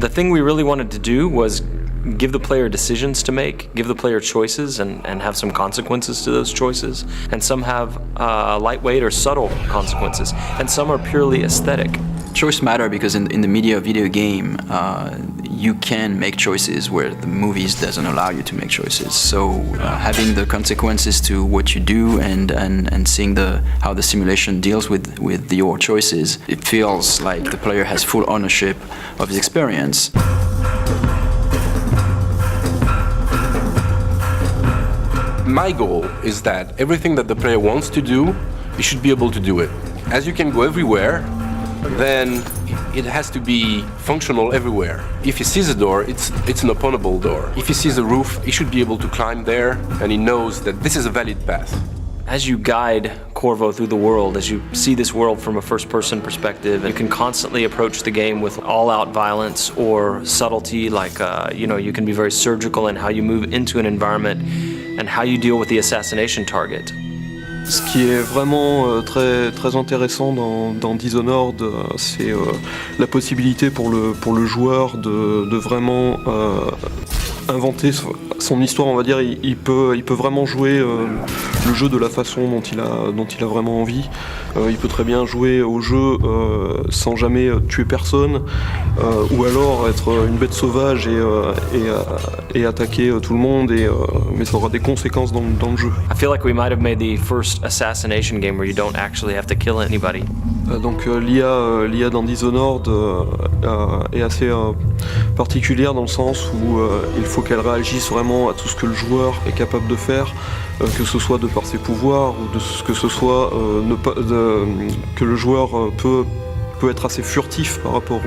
The thing we really wanted to do was give the player decisions to make, give the player choices and have some consequences to those choices. And some have lightweight or subtle consequences, and some are purely aesthetic. Choice matter because in the media video game, you can make choices where the movies doesn't allow you to make choices. So having the consequences to what you do and seeing how the simulation deals with your choices, it feels like the player has full ownership of his experience. My goal is that everything that the player wants to do, he should be able to do it. As you can go everywhere, then it has to be functional everywhere. If he sees a door, it's an openable door. If he sees a roof, he should be able to climb there, and he knows that this is a valid path. As you guide Corvo through the world, as you see this world from a first-person perspective, you can constantly approach the game with all-out violence or subtlety, like you can be very surgical in how you move into an environment and how you deal with the assassination target. Ce qui est vraiment très intéressant dans Dishonored, c'est la possibilité pour le joueur de vraiment inventer son histoire, on va dire. Il peut vraiment jouer le jeu de la façon dont il a vraiment envie. Il peut très bien jouer au jeu sans jamais tuer personne, ou alors être une bête sauvage et attaquer tout le monde, mais ça aura des conséquences dans le jeu. I feel like we might have made the first assassination game where you don't actually have to kill anybody. Donc l'IA dans Dishonored est assez particulière dans le sens où il faut qu'elle réagisse vraiment à tout ce que le joueur est capable de faire, que ce soit de par ses pouvoirs ou que ce soit que le joueur peut être assez furtif par rapport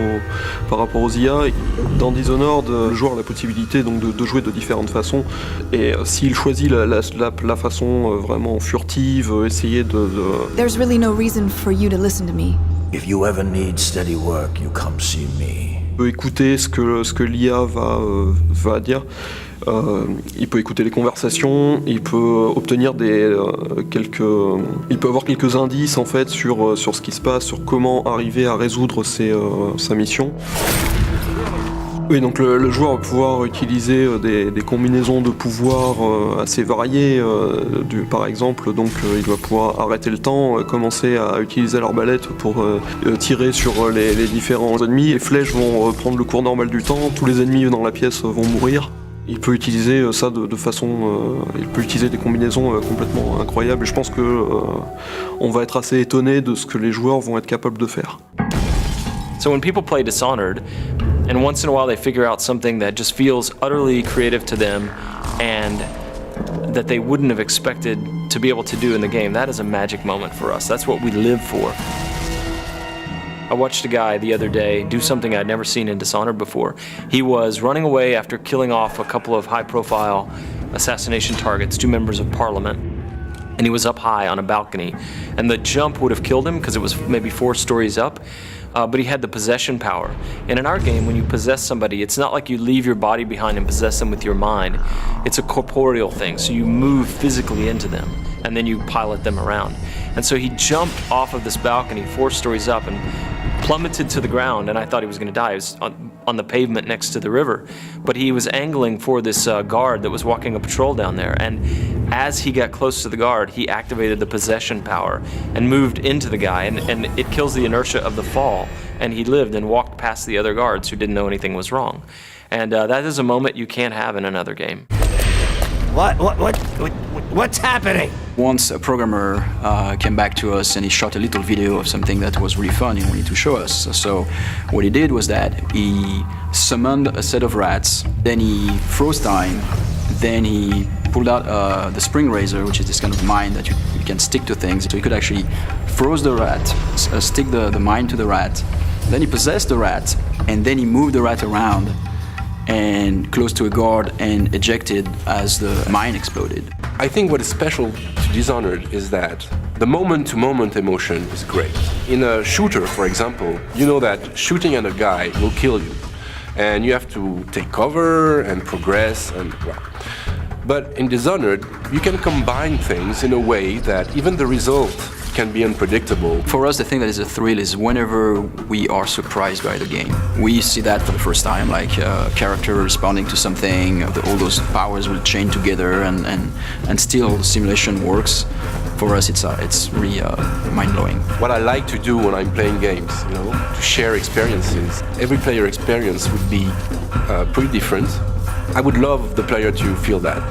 aux IA. Dans Dishonored, le joueur a la possibilité donc de jouer de différentes façons, et s'il choisit la façon vraiment furtive, essayer de... There's really no reason for you to listen to me. If you ever need steady work, you come see me. Il peut écouter ce que l'IA va dire. Il peut écouter les conversations, il peut obtenir il peut avoir quelques indices en fait sur ce qui se passe, sur comment arriver à résoudre sa mission. Oui, donc le joueur va pouvoir utiliser des combinaisons de pouvoirs assez variées. Par exemple, donc il va pouvoir arrêter le temps, commencer à utiliser l'arbalète pour tirer sur les différents ennemis. Les flèches vont prendre le cours normal du temps, tous les ennemis dans la pièce vont mourir. Il peut utiliser ça de façon... il peut utiliser des combinaisons complètement incroyables, et je pense que on va être assez étonné de ce que les joueurs vont être capables de faire. So when people play Dishonored, and once in a while they figure out something that just feels utterly creative to them and that they wouldn't have expected to be able to do in the game, that is a magic moment for us. That's what we live for. I watched a guy the other day do something I'd never seen in Dishonored before. He was running away after killing off a couple of high-profile assassination targets, 2 members of parliament, and he was up high on a balcony. And the jump would have killed him because it was maybe 4 stories up, but he had the possession power. And in our game, when you possess somebody, it's not like you leave your body behind and possess them with your mind. It's a corporeal thing, so you move physically into them, and then you pilot them around. And so he jumped off of this balcony 4 stories up and plummeted to the ground, and I thought he was going to die. He was on the pavement next to the river, but he was angling for this guard that was walking a patrol down there, and as he got close to the guard, he activated the possession power and moved into the guy, and it kills the inertia of the fall, and he lived and walked past the other guards who didn't know anything was wrong. And that is a moment you can't have in another game. What's happening? Once a programmer came back to us and he shot a little video of something that was really fun and wanted to show us. So what he did was that he summoned a set of rats, then he froze time, then he pulled out the spring razor, which is this kind of mine that you can stick to things. So he could actually froze the rat, stick the mine to the rat, then he possessed the rat, and then he moved the rat around and close to a guard and ejected as the mine exploded. I think what is special to Dishonored is that the moment-to-moment emotion is great. In a shooter, for example, you know that shooting at a guy will kill you, and you have to take cover and progress and well. But in Dishonored, you can combine things in a way that even the result can be unpredictable. For us, the thing that is a thrill is whenever we are surprised by the game. We see that for the first time, like a character responding to something, all those powers will chain together, and still the simulation works. For us, it's really mind-blowing. What I like to do when I'm playing games, to share experiences. Every player experience would be pretty different. I would love the player to feel that.